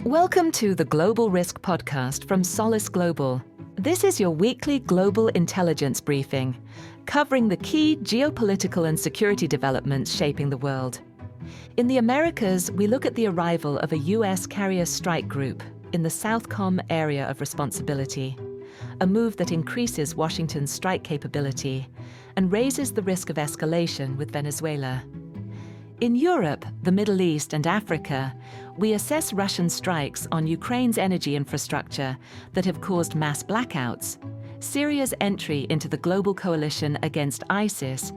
Welcome to the Global Risk Podcast from Solace Global. This is your weekly global intelligence briefing, covering the key geopolitical and security developments shaping the world. In the Americas, we look at the arrival of a U.S. carrier strike group in the Southcom area of responsibility, a move that increases Washington's strike capability and raises the risk of escalation with Venezuela. In Europe, the Middle East and Africa, we assess Russian strikes on Ukraine's energy infrastructure that have caused mass blackouts, Syria's entry into the global coalition against ISIS,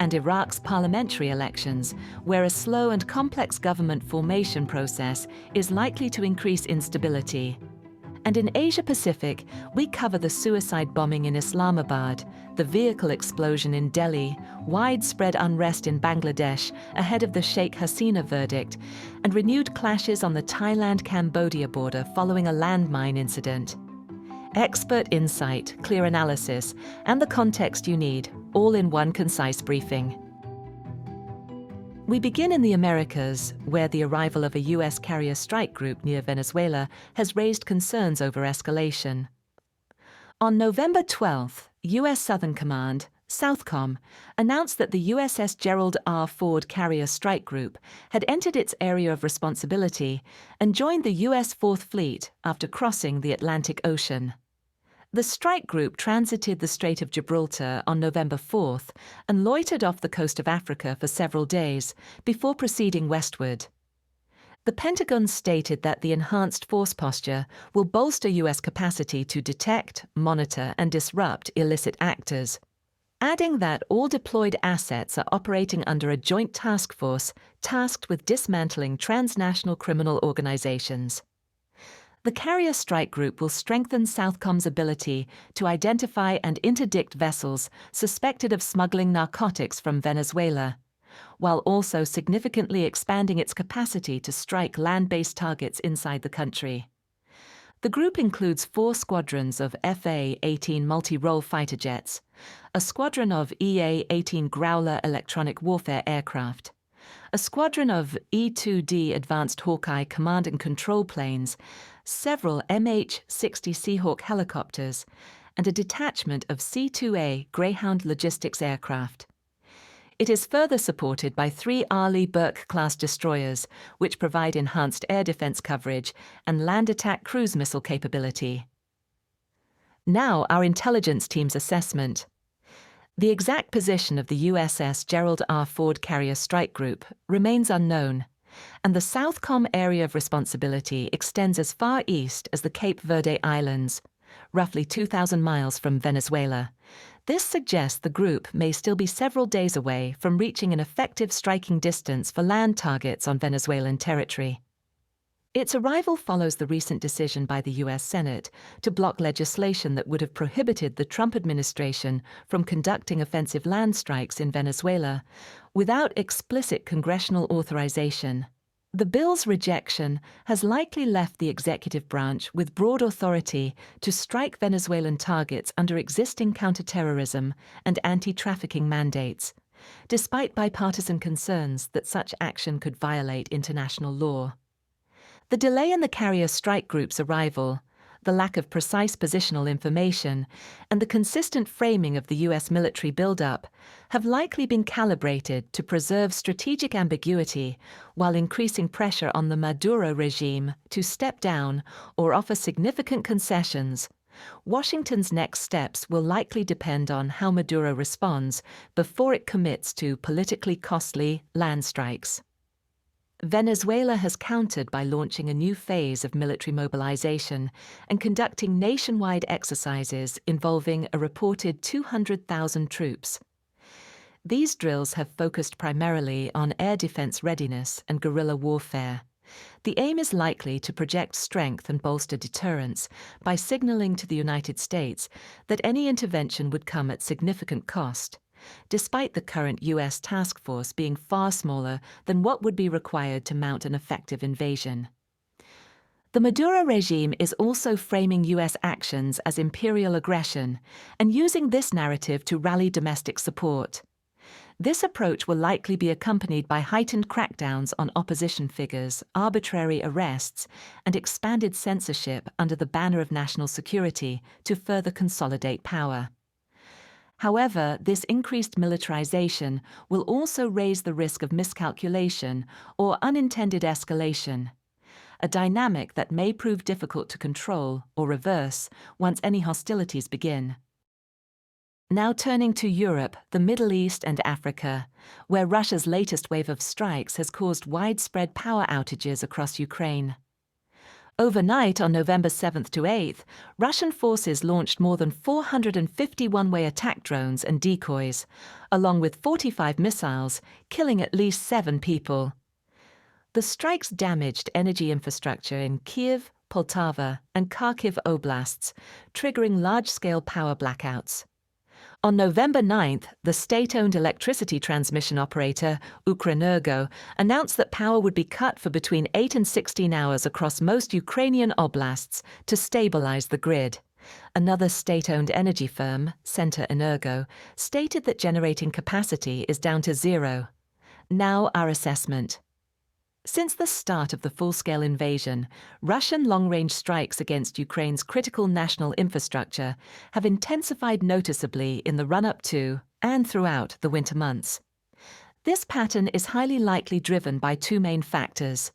and Iraq's parliamentary elections, where a slow and complex government formation process is likely to increase instability. And in Asia-Pacific, we cover the suicide bombing in Islamabad, the vehicle explosion in Delhi, widespread unrest in Bangladesh ahead of the Sheikh Hasina verdict, and renewed clashes on the Thailand-Cambodia border following a landmine incident. Expert insight, clear analysis, and the context you need, all in one concise briefing. We begin in the Americas, where the arrival of a U.S. carrier strike group near Venezuela has raised concerns over escalation. On November 12th, U.S. Southern Command, Southcom, announced that the USS Gerald R. Ford carrier strike group had entered its area of responsibility and joined the U.S. Fourth Fleet after crossing the Atlantic Ocean. The strike group transited the Strait of Gibraltar on November 4th and loitered off the coast of Africa for several days before proceeding westward. The Pentagon stated that the enhanced force posture will bolster U.S. capacity to detect, monitor, and disrupt illicit actors, adding that all deployed assets are operating under a joint task force tasked with dismantling transnational criminal organizations. The carrier strike group will strengthen Southcom's ability to identify and interdict vessels suspected of smuggling narcotics from Venezuela, while also significantly expanding its capacity to strike land-based targets inside the country. The group includes 4 squadrons of FA-18 multi-role fighter jets, a squadron of EA-18 Growler electronic warfare aircraft, a squadron of E-2D Advanced Hawkeye command and control planes, several MH-60 Seahawk helicopters, and a detachment of C-2A Greyhound logistics aircraft. It is further supported by 3 Arleigh Burke-class destroyers, which provide enhanced air defense coverage and land attack cruise missile capability. Now, our intelligence team's assessment. The exact position of the USS Gerald R. Ford carrier strike group remains unknown, and the Southcom area of responsibility extends as far east as the Cape Verde Islands, roughly 2,000 miles from Venezuela. This suggests the group may still be several days away from reaching an effective striking distance for land targets on Venezuelan territory. Its arrival follows the recent decision by the U.S. Senate to block legislation that would have prohibited the Trump administration from conducting offensive land strikes in Venezuela without explicit congressional authorization. The bill's rejection has likely left the executive branch with broad authority to strike Venezuelan targets under existing counterterrorism and anti-trafficking mandates, despite bipartisan concerns that such action could violate international law. The delay in the carrier strike group's arrival, the lack of precise positional information, and the consistent framing of the U.S. military buildup have likely been calibrated to preserve strategic ambiguity while increasing pressure on the Maduro regime to step down or offer significant concessions. Washington's next steps will likely depend on how Maduro responds before it commits to politically costly land strikes. Venezuela has countered by launching a new phase of military mobilization and conducting nationwide exercises involving a reported 200,000 troops. These drills have focused primarily on air defense readiness and guerrilla warfare. The aim is likely to project strength and bolster deterrence by signaling to the United States that any intervention would come at significant cost, despite the current U.S. task force being far smaller than what would be required to mount an effective invasion. The Maduro regime is also framing U.S. actions as imperial aggression and using this narrative to rally domestic support. This approach will likely be accompanied by heightened crackdowns on opposition figures, arbitrary arrests, and expanded censorship under the banner of national security to further consolidate power. However, this increased militarization will also raise the risk of miscalculation or unintended escalation, a dynamic that may prove difficult to control or reverse once any hostilities begin. Now turning to Europe, the Middle East and Africa, where Russia's latest wave of strikes has caused widespread power outages across Ukraine. Overnight on November 7th to 8th, Russian forces launched more than 450 one-way attack drones and decoys, along with 45 missiles, killing at least 7 people. The strikes damaged energy infrastructure in Kyiv, Poltava, and Kharkiv oblasts, triggering large-scale power blackouts. On November 9th, the state-owned electricity transmission operator, Ukrenergo, announced that power would be cut for between 8 and 16 hours across most Ukrainian oblasts to stabilize the grid. Another state-owned energy firm, Centrenergo, stated that generating capacity is down to 0. Now our assessment. Since the start of the full-scale invasion, Russian long-range strikes against Ukraine's critical national infrastructure have intensified noticeably in the run-up to and throughout the winter months. This pattern is highly likely driven by 2 main factors.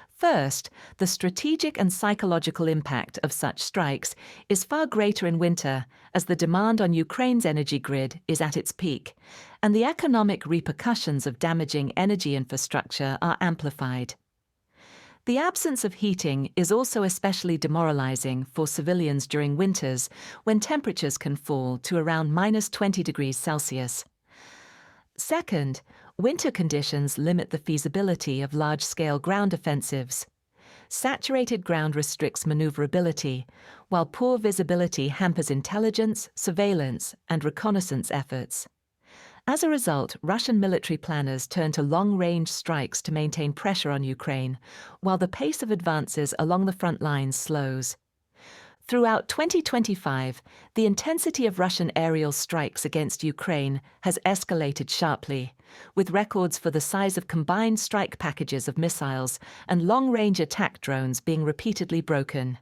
First, the strategic and psychological impact of such strikes is far greater in winter, as the demand on Ukraine's energy grid is at its peak, and the economic repercussions of damaging energy infrastructure are amplified. The absence of heating is also especially demoralizing for civilians during winters, when temperatures can fall to around -20 degrees Celsius. Second, winter conditions limit the feasibility of large-scale ground offensives. Saturated ground restricts maneuverability, while poor visibility hampers intelligence, surveillance, and reconnaissance efforts. As a result, Russian military planners turn to long-range strikes to maintain pressure on Ukraine, while the pace of advances along the front lines slows. Throughout 2025, the intensity of Russian aerial strikes against Ukraine has escalated sharply, with records for the size of combined strike packages of missiles and long-range attack drones being repeatedly broken.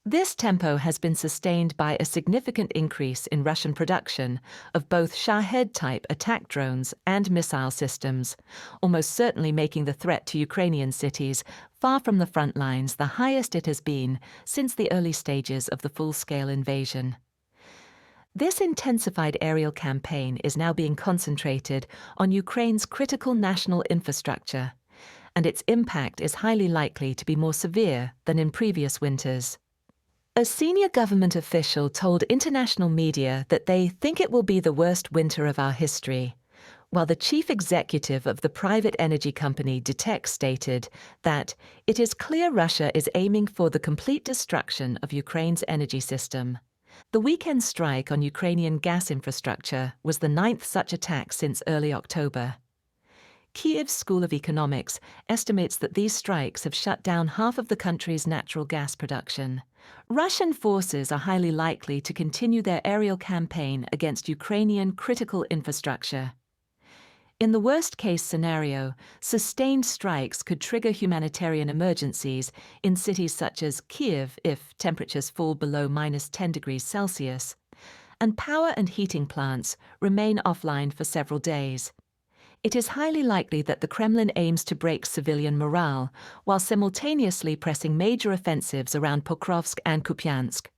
This tempo has been sustained by a significant increase in Russian production of both Shahed-type attack drones and missile systems, almost certainly making the threat to Ukrainian cities far from the front lines the highest it has been since the early stages of the full-scale invasion. This intensified aerial campaign is now being concentrated on Ukraine's critical national infrastructure, and its impact is highly likely to be more severe than in previous winters. A senior government official told international media that they think it will be the worst winter of our history, while the chief executive of the private energy company DTEK stated that it is clear Russia is aiming for the complete destruction of Ukraine's energy system. The weekend strike on Ukrainian gas infrastructure was the 9th such attack since early October. Kyiv's School of Economics estimates that these strikes have shut down half of the country's natural gas production. Russian forces are highly likely to continue their aerial campaign against Ukrainian critical infrastructure. In the worst-case scenario, sustained strikes could trigger humanitarian emergencies in cities such as Kyiv if temperatures fall below -10 degrees Celsius, and power and heating plants remain offline for several days. It is highly likely that the Kremlin aims to break civilian morale, while simultaneously pressing major offensives around Pokrovsk and Kupiansk.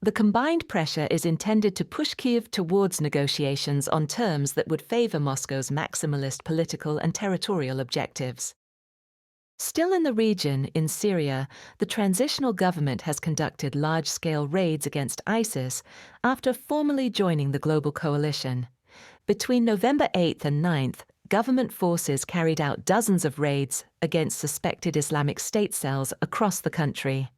The combined pressure is intended to push Kyiv towards negotiations on terms that would favor Moscow's maximalist political and territorial objectives. Still in the region, in Syria, the transitional government has conducted large-scale raids against ISIS after formally joining the global coalition. Between November 8th and 9th, government forces carried out dozens of raids against suspected Islamic State cells across the country.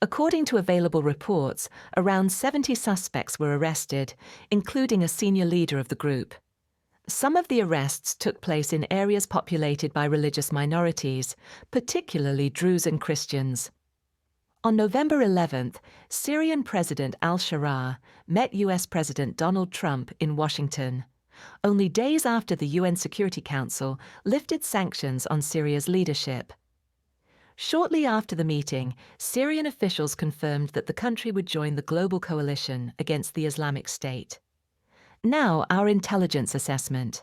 According to available reports, around 70 suspects were arrested, including a senior leader of the group. Some of the arrests took place in areas populated by religious minorities, particularly Druze and Christians. On November 11th, Syrian President al-Sharaa met U.S. President Donald Trump in Washington. only days after the UN Security Council lifted sanctions on Syria's leadership. Shortly after the meeting, Syrian officials confirmed that the country would join the global coalition against the Islamic State. Now, our intelligence assessment.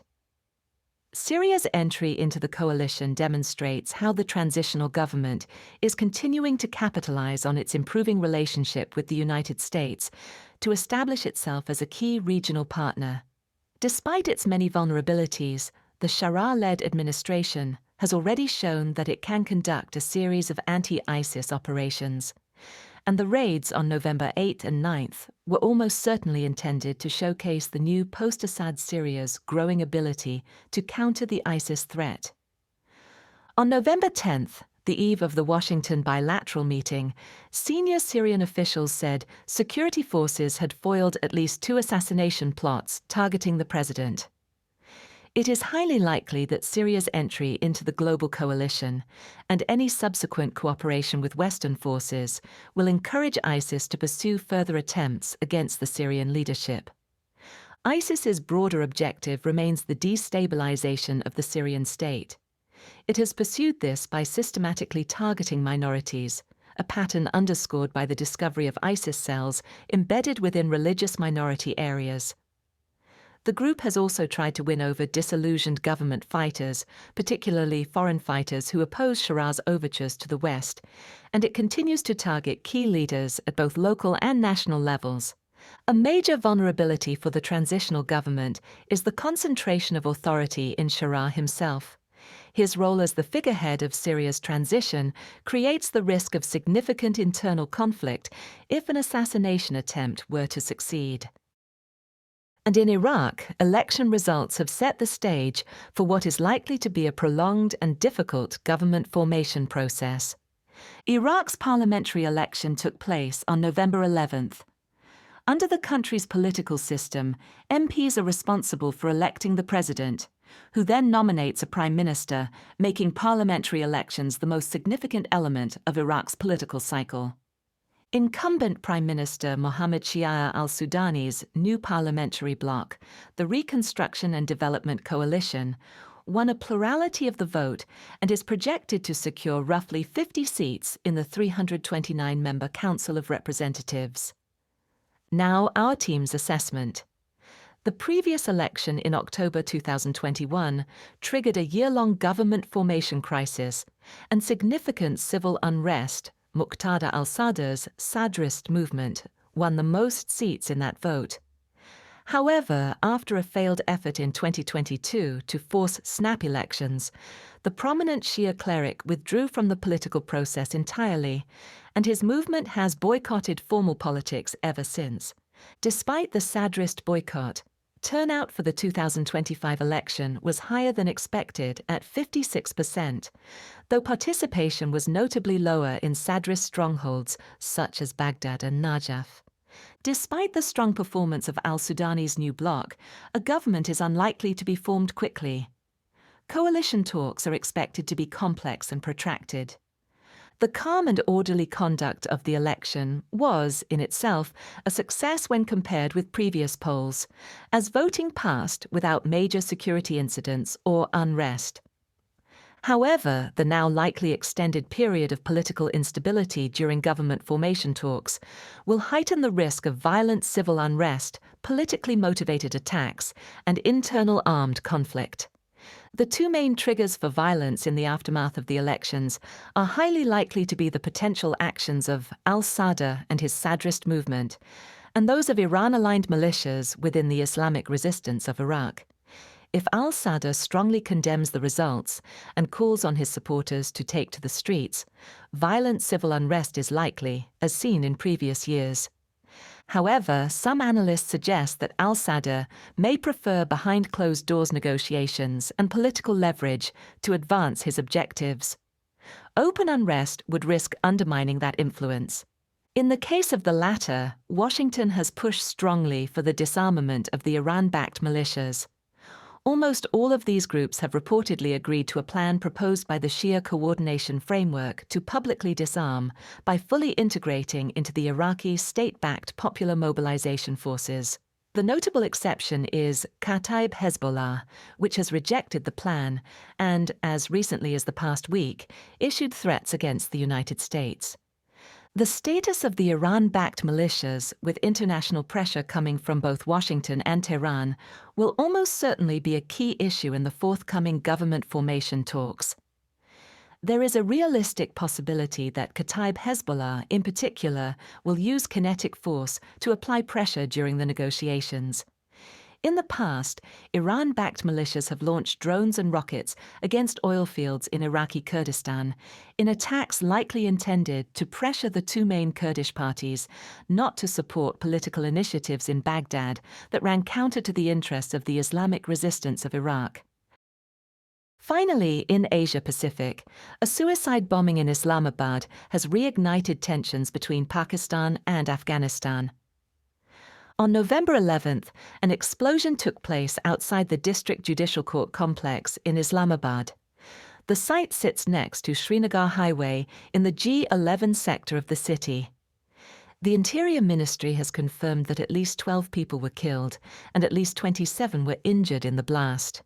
Syria's entry into the coalition demonstrates how the transitional government is continuing to capitalize on its improving relationship with the United States to establish itself as a key regional partner. Despite its many vulnerabilities, the Sharia-led administration has already shown that it can conduct a series of anti-ISIS operations, and the raids on November 8th and 9th were almost certainly intended to showcase the new post-Assad Syria's growing ability to counter the ISIS threat. On November 10th, the eve of the Washington bilateral meeting, senior Syrian officials said security forces had foiled at least 2 assassination plots targeting the president. It is highly likely that Syria's entry into the global coalition and any subsequent cooperation with Western forces will encourage ISIS to pursue further attempts against the Syrian leadership. ISIS's broader objective remains the destabilization of the Syrian state. It has pursued this by systematically targeting minorities, a pattern underscored by the discovery of ISIS cells embedded within religious minority areas. The group has also tried to win over disillusioned government fighters, particularly foreign fighters who oppose Sharia's overtures to the West, and it continues to target key leaders at both local and national levels. A major vulnerability for the transitional government is the concentration of authority in Sharia himself. His role as the figurehead of Syria's transition creates the risk of significant internal conflict if an assassination attempt were to succeed. And in Iraq, election results have set the stage for what is likely to be a prolonged and difficult government formation process. Iraq's parliamentary election took place on November 11th. Under the country's political system, MPs are responsible for electing the president, who then nominates a prime minister, making parliamentary elections the most significant element of Iraq's political cycle. Incumbent Prime Minister Mohammed Shia al-Sudani's new parliamentary bloc, the Reconstruction and Development Coalition, won a plurality of the vote and is projected to secure roughly 50 seats in the 329-member Council of Representatives. Now, our team's assessment. The previous election in October 2021 triggered a year-long government formation crisis and significant civil unrest. Muqtada al-Sadr's Sadrist movement won the most seats in that vote. However, after a failed effort in 2022 to force snap elections, the prominent Shia cleric withdrew from the political process entirely, and his movement has boycotted formal politics ever since. Despite the Sadrist boycott, turnout for the 2025 election was higher than expected at 56%, though participation was notably lower in Sadrist strongholds such as Baghdad and Najaf. Despite the strong performance of al-Sudani's new bloc, a government is unlikely to be formed quickly. Coalition talks are expected to be complex and protracted. The calm and orderly conduct of the election was, in itself, a success when compared with previous polls, as voting passed without major security incidents or unrest. However, the now likely extended period of political instability during government formation talks will heighten the risk of violent civil unrest, politically motivated attacks, and internal armed conflict. The 2 main triggers for violence in the aftermath of the elections are highly likely to be the potential actions of al-Sadr and his Sadrist movement, and those of Iran-aligned militias within the Islamic resistance of Iraq. If al-Sadr strongly condemns the results and calls on his supporters to take to the streets, violent civil unrest is likely, as seen in previous years. However, some analysts suggest that al-Sadr may prefer behind-closed-doors negotiations and political leverage to advance his objectives. Open unrest would risk undermining that influence. In the case of the latter, Washington has pushed strongly for the disarmament of the Iran-backed militias. Almost all of these groups have reportedly agreed to a plan proposed by the Shia Coordination Framework to publicly disarm by fully integrating into the Iraqi state-backed Popular Mobilization Forces. The notable exception is Kataib Hezbollah, which has rejected the plan and, as recently as the past week, issued threats against the United States. The status of the Iran-backed militias, with international pressure coming from both Washington and Tehran, will almost certainly be a key issue in the forthcoming government formation talks. There is a realistic possibility that Kataib Hezbollah, in particular, will use kinetic force to apply pressure during the negotiations. In the past, Iran-backed militias have launched drones and rockets against oil fields in Iraqi Kurdistan, in attacks likely intended to pressure the two main Kurdish parties not to support political initiatives in Baghdad that ran counter to the interests of the Islamic resistance of Iraq. Finally, in Asia-Pacific, a suicide bombing in Islamabad has reignited tensions between Pakistan and Afghanistan. On November 11th, an explosion took place outside the District Judicial Court complex in Islamabad. The site sits next to Srinagar Highway in the G11 sector of the city. The Interior Ministry has confirmed that at least 12 people were killed and at least 27 were injured in the blast.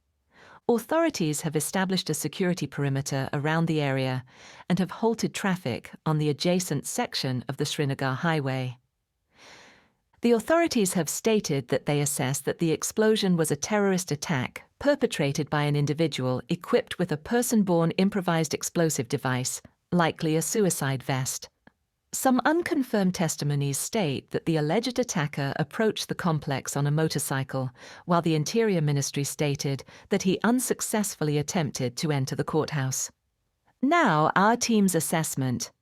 Authorities have established a security perimeter around the area and have halted traffic on the adjacent section of the Srinagar Highway. The authorities have stated that they assess that the explosion was a terrorist attack perpetrated by an individual equipped with a person-borne improvised explosive device, likely a suicide vest. Some unconfirmed testimonies state that the alleged attacker approached the complex on a motorcycle, while the Interior Ministry stated that he unsuccessfully attempted to enter the courthouse. Now, our team's assessment.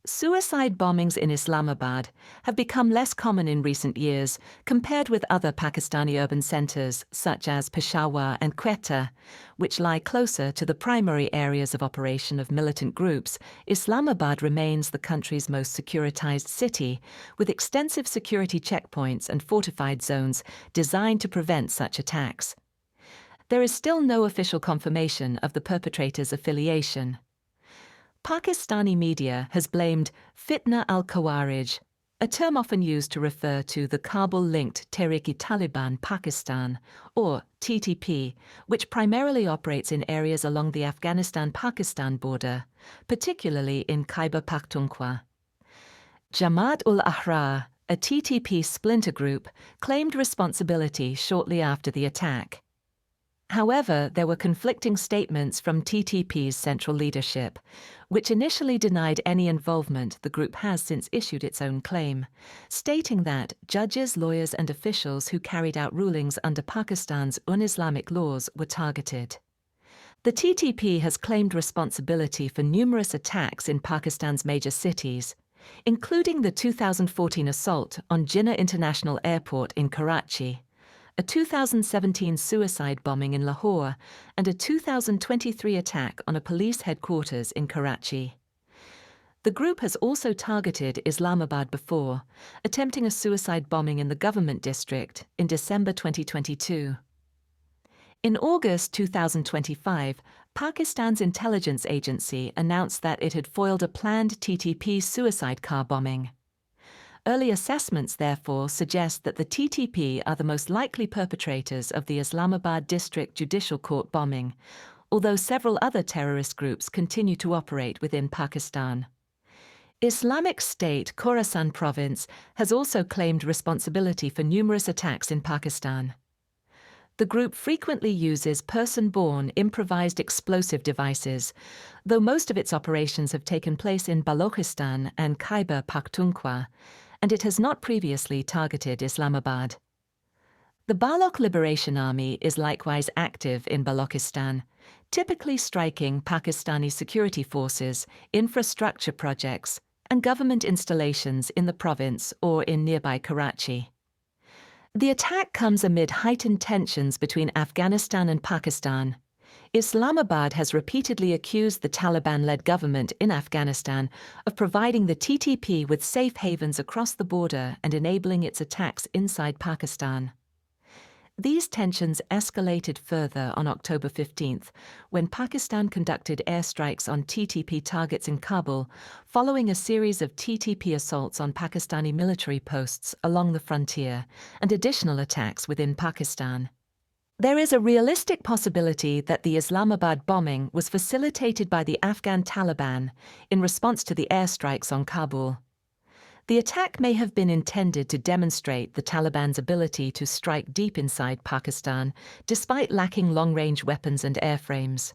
Suicide bombings in Islamabad have become less common in recent years compared with other Pakistani urban centers such as Peshawar and Quetta, which lie closer to the primary areas of operation of militant groups. Islamabad remains the country's most securitized city, with extensive security checkpoints and fortified zones designed to prevent such attacks. There is still no official confirmation of the perpetrator's affiliation. Pakistani media has blamed Fitna al-Khawarij, a term often used to refer to the Kabul-linked Tehrik-i-Taliban Pakistan, or TTP, which primarily operates in areas along the Afghanistan-Pakistan border, particularly in Khyber Pakhtunkhwa. Jamaat-ul-Ahrar, a TTP splinter group, claimed responsibility shortly after the attack. However, there were conflicting statements from TTP's central leadership, which initially denied any involvement the group has since issued its own claim, stating that judges, lawyers and officials who carried out rulings under Pakistan's un-Islamic laws were targeted. The TTP has claimed responsibility for numerous attacks in Pakistan's major cities, including the 2014 assault on Jinnah International Airport in Karachi, a 2017 suicide bombing in Lahore, and a 2023 attack on a police headquarters in Karachi. The group has also targeted Islamabad before, attempting a suicide bombing in the government district in December 2022. In August 2025, Pakistan's intelligence agency announced that it had foiled a planned TTP suicide car bombing. Early assessments, therefore, suggest that the TTP are the most likely perpetrators of the Islamabad District Judicial Court bombing, although several other terrorist groups continue to operate within Pakistan. Islamic State Khorasan province has also claimed responsibility for numerous attacks in Pakistan. The group frequently uses person-borne improvised explosive devices, though most of its operations have taken place in Balochistan and Khyber Pakhtunkhwa, and it has not previously targeted Islamabad. The Baloch Liberation Army is likewise active in Balochistan, typically striking Pakistani security forces, infrastructure projects, and government installations in the province or in nearby Karachi. The attack comes amid heightened tensions between Afghanistan and Pakistan. Islamabad has repeatedly accused the Taliban-led government in Afghanistan of providing the TTP with safe havens across the border and enabling its attacks inside Pakistan. These tensions escalated further on October 15th, when Pakistan conducted airstrikes on TTP targets in Kabul, following a series of TTP assaults on Pakistani military posts along the frontier and additional attacks within Pakistan. There is a realistic possibility that the Islamabad bombing was facilitated by the Afghan Taliban in response to the airstrikes on Kabul. The attack may have been intended to demonstrate the Taliban's ability to strike deep inside Pakistan, despite lacking long-range weapons and airframes.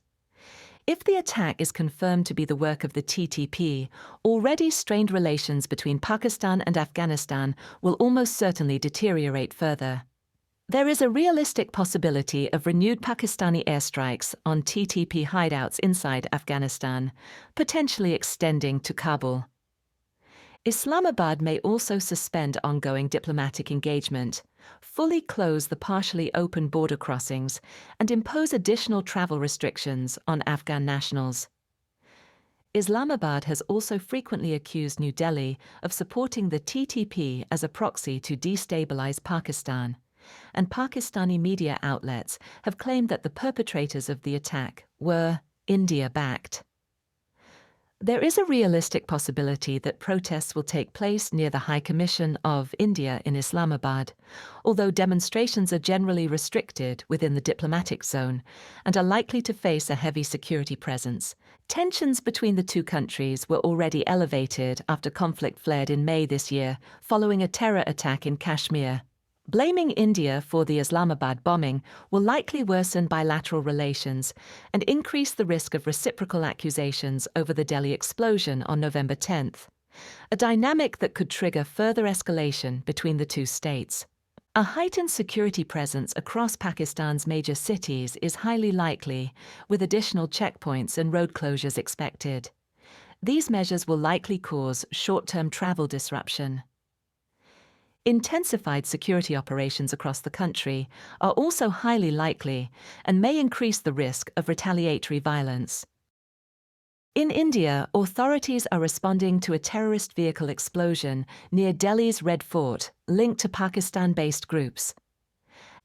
If the attack is confirmed to be the work of the TTP, already strained relations between Pakistan and Afghanistan will almost certainly deteriorate further. There is a realistic possibility of renewed Pakistani airstrikes on TTP hideouts inside Afghanistan, potentially extending to Kabul. Islamabad may also suspend ongoing diplomatic engagement, fully close the partially open border crossings, and impose additional travel restrictions on Afghan nationals. Islamabad has also frequently accused New Delhi of supporting the TTP as a proxy to destabilize Pakistan, and Pakistani media outlets have claimed that the perpetrators of the attack were India-backed. There is a realistic possibility that protests will take place near the High Commission of India in Islamabad, although demonstrations are generally restricted within the diplomatic zone and are likely to face a heavy security presence. Tensions between the two countries were already elevated after conflict flared in May this year, following a terror attack in Kashmir. Blaming India for the Islamabad bombing will likely worsen bilateral relations and increase the risk of reciprocal accusations over the Delhi explosion on November 10th, a dynamic that could trigger further escalation between the two states. A heightened security presence across Pakistan's major cities is highly likely, with additional checkpoints and road closures expected. These measures will likely cause short-term travel disruption. Intensified security operations across the country are also highly likely and may increase the risk of retaliatory violence. In India, authorities are responding to a terrorist vehicle explosion near Delhi's Red Fort, linked to Pakistan-based groups.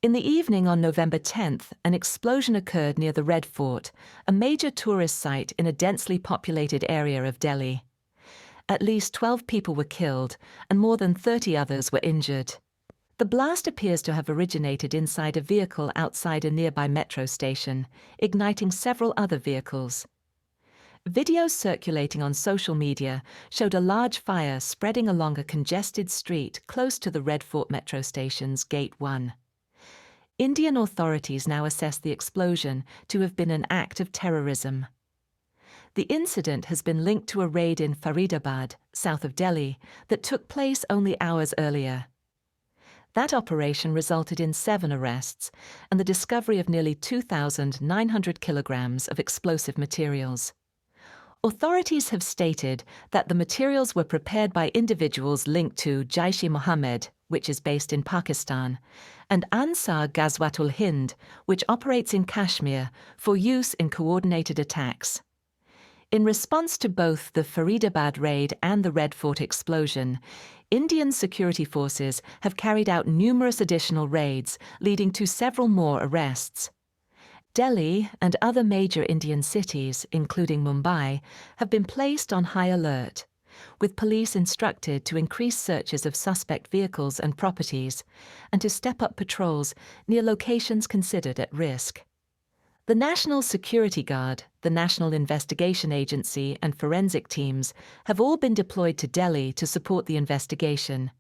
In the evening on November 10th, an explosion occurred near the Red Fort, a major tourist site in a densely populated area of Delhi. At least 12 people were killed, and more than 30 others were injured. The blast appears to have originated inside a vehicle outside a nearby metro station, igniting several other vehicles. Videos circulating on social media showed a large fire spreading along a congested street close to the Red Fort metro station's Gate 1. Indian authorities now assess the explosion to have been an act of terrorism. The incident has been linked to a raid in Faridabad, south of Delhi, that took place only hours earlier. That operation resulted in 7 arrests and the discovery of nearly 2,900 kilograms of explosive materials. Authorities have stated that the materials were prepared by individuals linked to Jaish-e-Mohammed, which is based in Pakistan, and Ansar Ghazwatul Hind, which operates in Kashmir, for use in coordinated attacks. In response to both the Faridabad raid and the Red Fort explosion, Indian security forces have carried out numerous additional raids, leading to several more arrests. Delhi and other major Indian cities, including Mumbai, have been placed on high alert, with police instructed to increase searches of suspect vehicles and properties, and to step up patrols near locations considered at risk. The National Security Guard, the National Investigation Agency, and forensic teams have all been deployed to Delhi to support the investigation.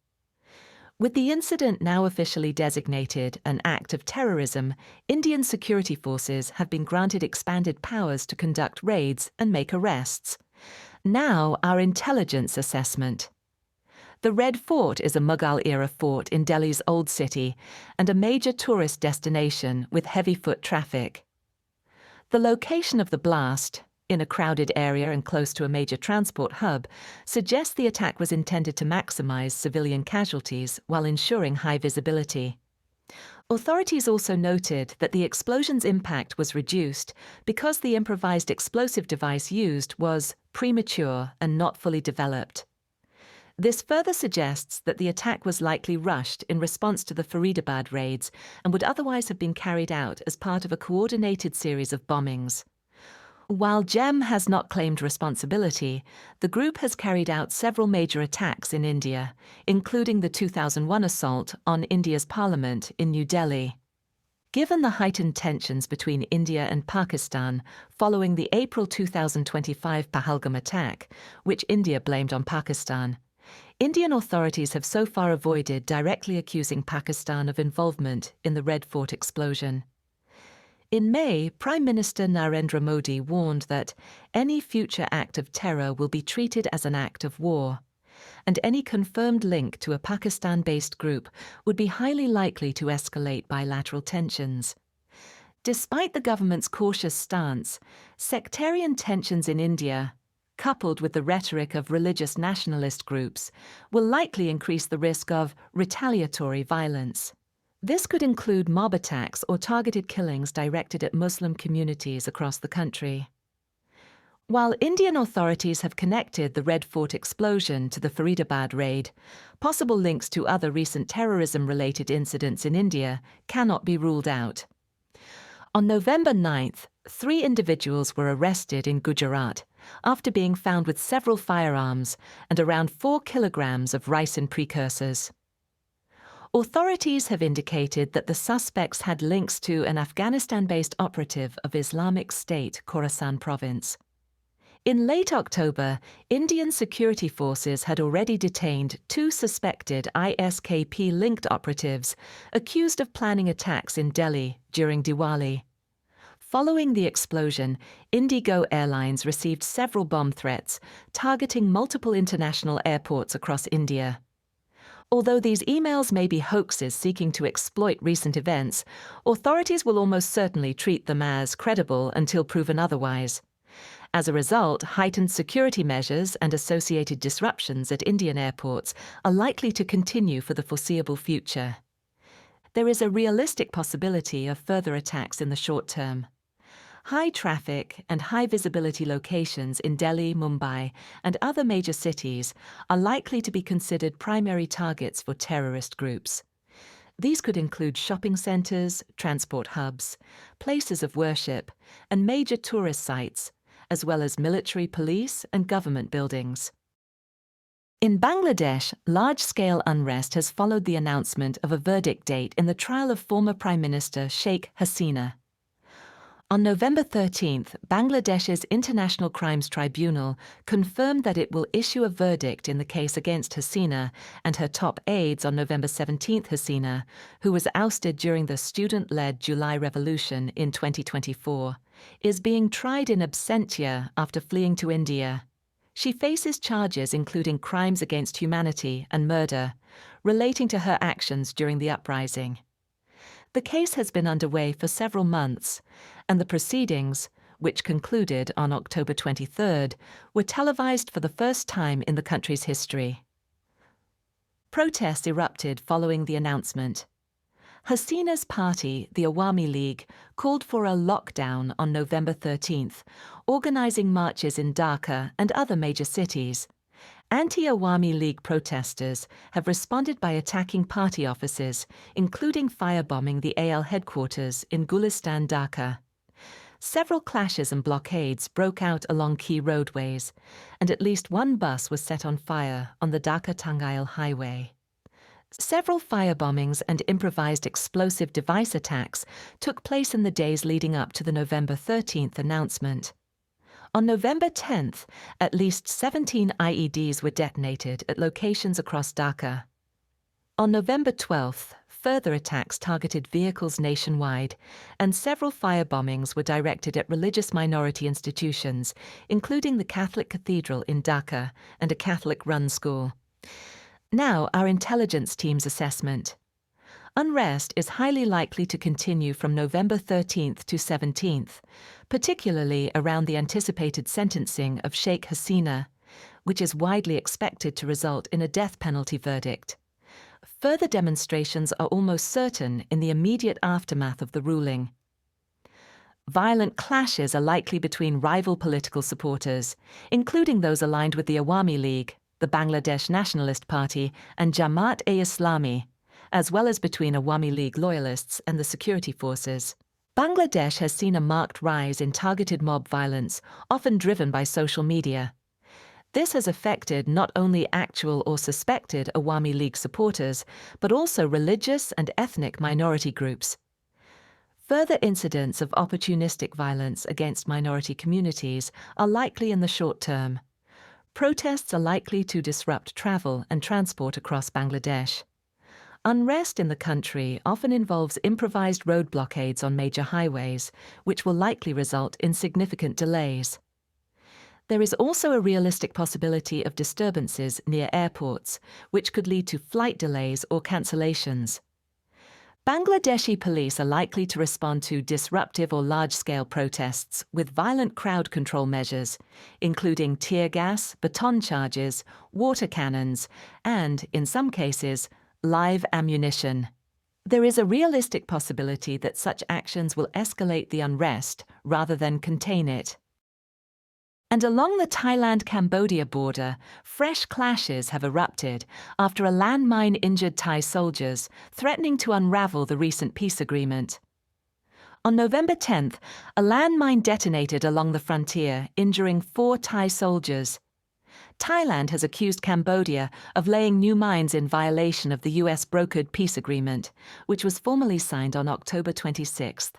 With the incident now officially designated an act of terrorism, Indian security forces have been granted expanded powers to conduct raids and make arrests. Now, our intelligence assessment. The Red Fort is a Mughal-era fort in Delhi's Old City and a major tourist destination with heavy foot traffic. The location of the blast, in a crowded area and close to a major transport hub, suggests the attack was intended to maximize civilian casualties while ensuring high visibility. Authorities also noted that the explosion's impact was reduced because the improvised explosive device used was premature and not fully developed. This further suggests that the attack was likely rushed in response to the Faridabad raids and would otherwise have been carried out as part of a coordinated series of bombings. While GEM has not claimed responsibility, the group has carried out several major attacks in India, including the 2001 assault on India's parliament in New Delhi. Given the heightened tensions between India and Pakistan following the April 2025 Pahalgam attack, which India blamed on Pakistan, Indian authorities have so far avoided directly accusing Pakistan of involvement in the Red Fort explosion. In May, Prime Minister Narendra Modi warned that any future act of terror will be treated as an act of war, and any confirmed link to a Pakistan-based group would be highly likely to escalate bilateral tensions. Despite the government's cautious stance, sectarian tensions in India, coupled with the rhetoric of religious nationalist groups, will likely increase the risk of retaliatory violence. This could include mob attacks or targeted killings directed at Muslim communities across the country. While Indian authorities have connected the Red Fort explosion to the Faridabad raid, possible links to other recent terrorism-related incidents in India cannot be ruled out. On November 9th, 3 individuals were arrested in Gujarat after being found with several firearms and around 4 kilograms of ricin precursors. Authorities have indicated that the suspects had links to an Afghanistan-based operative of Islamic State Khorasan province. In late October, Indian security forces had already detained 2 suspected ISKP-linked operatives accused of planning attacks in Delhi during Diwali. Following the explosion, Indigo Airlines received several bomb threats targeting multiple international airports across India. Although these emails may be hoaxes seeking to exploit recent events, authorities will almost certainly treat them as credible until proven otherwise. As a result, heightened security measures and associated disruptions at Indian airports are likely to continue for the foreseeable future. There is a realistic possibility of further attacks in the short term. High traffic and high visibility locations in Delhi, Mumbai, and other major cities are likely to be considered primary targets for terrorist groups. These could include shopping centers, transport hubs, places of worship, and major tourist sites, as well as military, police, and government buildings. In Bangladesh, large-scale unrest has followed the announcement of a verdict date in the trial of former Prime Minister Sheikh Hasina. On November 13th, Bangladesh's International Crimes Tribunal confirmed that it will issue a verdict in the case against Hasina and her top aides on November 17th. Hasina, who was ousted during the student-led July Revolution in 2024, is being tried in absentia after fleeing to India. She faces charges including crimes against humanity and murder, relating to her actions during the uprising. The case has been underway for several months, and the proceedings, which concluded on October 23rd, were televised for the first time in the country's history. Protests erupted following the announcement. Hasina's party, the Awami League, called for a lockdown on November 13th, organising marches in Dhaka and other major cities. Anti-Awami League protesters have responded by attacking party offices, including firebombing the AL headquarters in Gulistan, Dhaka. Several clashes and blockades broke out along key roadways, and at least 1 bus was set on fire on the Dhaka-Tangail highway. Several firebombings and improvised explosive device attacks took place in the days leading up to the November 13th announcement. On November 10th, at least 17 IEDs were detonated at locations across Dhaka. On November 12th, further attacks targeted vehicles nationwide, and several firebombings were directed at religious minority institutions, including the Catholic Cathedral in Dhaka and a Catholic-run school. Now, our intelligence team's assessment. Unrest is highly likely to continue from November 13th to 17th, particularly around the anticipated sentencing of Sheikh Hasina, which is widely expected to result in a death penalty verdict. Further demonstrations are almost certain in the immediate aftermath of the ruling. Violent clashes are likely between rival political supporters, including those aligned with the Awami League. the Bangladesh Nationalist Party, and Jamaat-e-Islami, as well as between Awami League loyalists and the security forces. Bangladesh has seen a marked rise in targeted mob violence, often driven by social media. This has affected not only actual or suspected Awami League supporters, but also religious and ethnic minority groups. Further incidents of opportunistic violence against minority communities are likely in the short term. Protests are likely to disrupt travel and transport across Bangladesh. Unrest in the country often involves improvised road blockades on major highways, which will likely result in significant delays. There is also a realistic possibility of disturbances near airports, which could lead to flight delays or cancellations. Bangladeshi police are likely to respond to disruptive or large-scale protests with violent crowd control measures, including tear gas, baton charges, water cannons, and, in some cases, live ammunition. There is a realistic possibility that such actions will escalate the unrest rather than contain it. And along the Thailand-Cambodia border, fresh clashes have erupted after a landmine injured Thai soldiers, threatening to unravel the recent peace agreement. On November 10th, a landmine detonated along the frontier, injuring 4 Thai soldiers. Thailand has accused Cambodia of laying new mines in violation of the US-brokered peace agreement, which was formally signed on October 26th.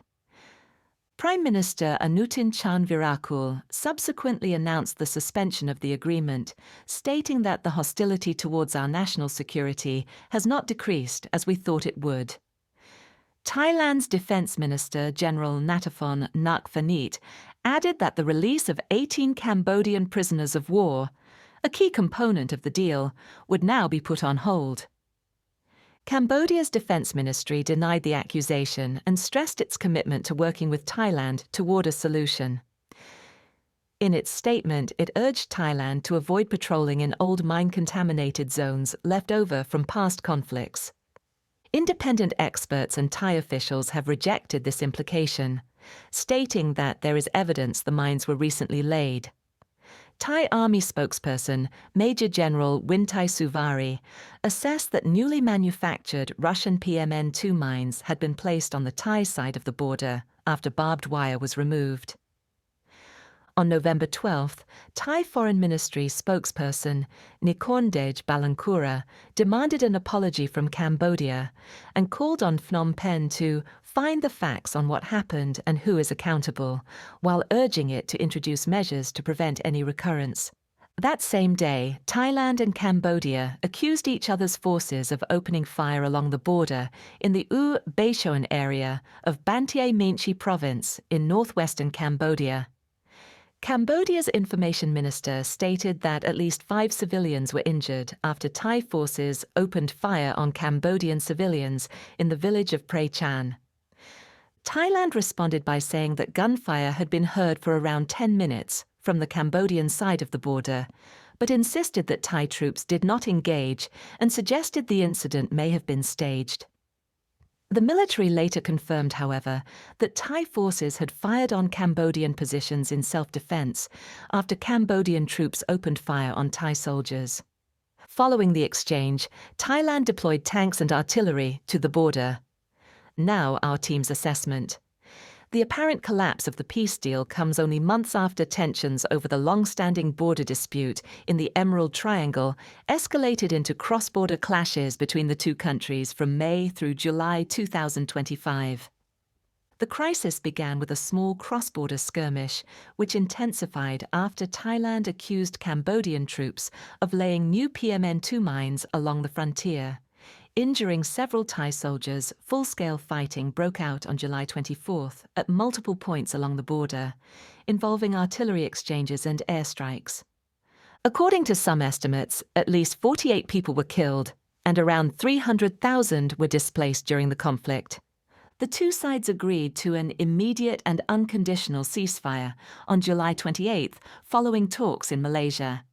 Prime Minister Anutin Charnvirakul subsequently announced the suspension of the agreement, stating that the hostility towards our national security has not decreased as we thought it would. Thailand's Defence Minister General Nataphon Nakfanit added that the release of 18 Cambodian prisoners of war, a key component of the deal, would now be put on hold. Cambodia's defense ministry denied the accusation and stressed its commitment to working with Thailand toward a solution. In its statement, it urged Thailand to avoid patrolling in old mine-contaminated zones left over from past conflicts. Independent experts and Thai officials have rejected this implication, stating that there is evidence the mines were recently laid. Thai Army spokesperson Major General Wintai Suvari assessed that newly manufactured Russian PMN-2 mines had been placed on the Thai side of the border after barbed wire was removed. On November 12th, Thai Foreign Ministry spokesperson Nikorndej Balankura demanded an apology from Cambodia and called on Phnom Penh to find the facts on what happened and who is accountable, while urging it to introduce measures to prevent any recurrence. That same day, Thailand and Cambodia accused each other's forces of opening fire along the border in the U Baishoan area of Banteay Meanchey province in northwestern Cambodia. Cambodia's information minister stated that at least 5 civilians were injured after Thai forces opened fire on Cambodian civilians in the village of Prey Chan. Thailand responded by saying that gunfire had been heard for around 10 minutes from the Cambodian side of the border, but insisted that Thai troops did not engage and suggested the incident may have been staged. The military later confirmed, however, that Thai forces had fired on Cambodian positions in self-defense after Cambodian troops opened fire on Thai soldiers. Following the exchange, Thailand deployed tanks and artillery to the border. Now our team's assessment. The apparent collapse of the peace deal comes only months after tensions over the long-standing border dispute in the Emerald Triangle escalated into cross-border clashes between the two countries from May through July 2025. The crisis began with a small cross-border skirmish, which intensified after Thailand accused Cambodian troops of laying new PMN-2 mines along the frontier. Injuring several Thai soldiers, full-scale fighting broke out on July 24th at multiple points along the border, involving artillery exchanges and airstrikes. According to some estimates, at least 48 people were killed, and around 300,000 were displaced during the conflict. The two sides agreed to an immediate and unconditional ceasefire on July 28th, following talks in Malaysia.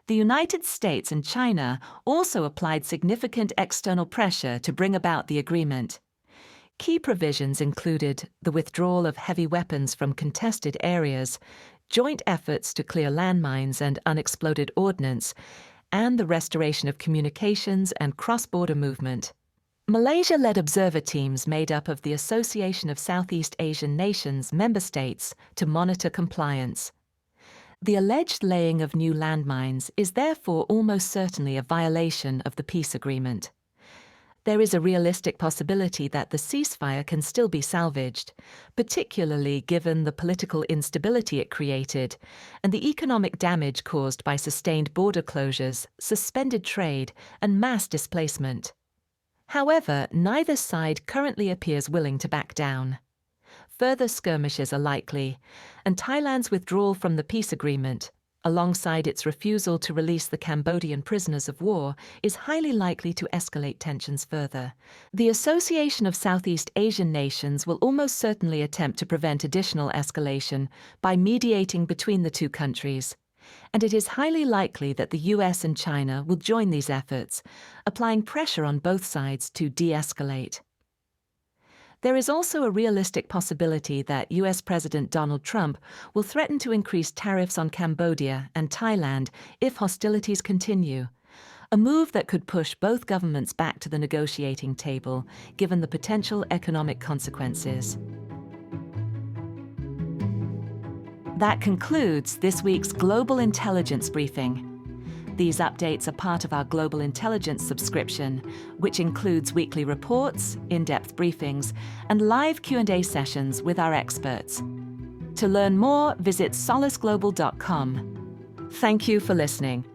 The United States and China also applied significant external pressure to bring about the agreement. Key provisions included the withdrawal of heavy weapons from contested areas, joint efforts to clear landmines and unexploded ordnance, and the restoration of communications and cross-border movement. Malaysia led observer teams made up of the Association of Southeast Asian Nations member states to monitor compliance. The alleged laying of new landmines is therefore almost certainly a violation of the peace agreement. There is a realistic possibility that the ceasefire can still be salvaged, particularly given the political instability it created and the economic damage caused by sustained border closures, suspended trade, and mass displacement. However, neither side currently appears willing to back down. Further skirmishes are likely, and Thailand's withdrawal from the peace agreement, alongside its refusal to release the Cambodian prisoners of war, is highly likely to escalate tensions further. The Association of Southeast Asian Nations will almost certainly attempt to prevent additional escalation by mediating between the two countries, and it is highly likely that the US and China will join these efforts, applying pressure on both sides to de-escalate. There is also a realistic possibility that US President Donald Trump will threaten to increase tariffs on Cambodia and Thailand if hostilities continue, a move that could push both governments back to the negotiating table, given the potential economic consequences. That concludes this week's Global Intelligence Briefing. These updates are part of our Global Intelligence subscription, which includes weekly reports, in-depth briefings, and live Q&A sessions with our experts. To learn more, visit solisglobal.com. Thank you for listening.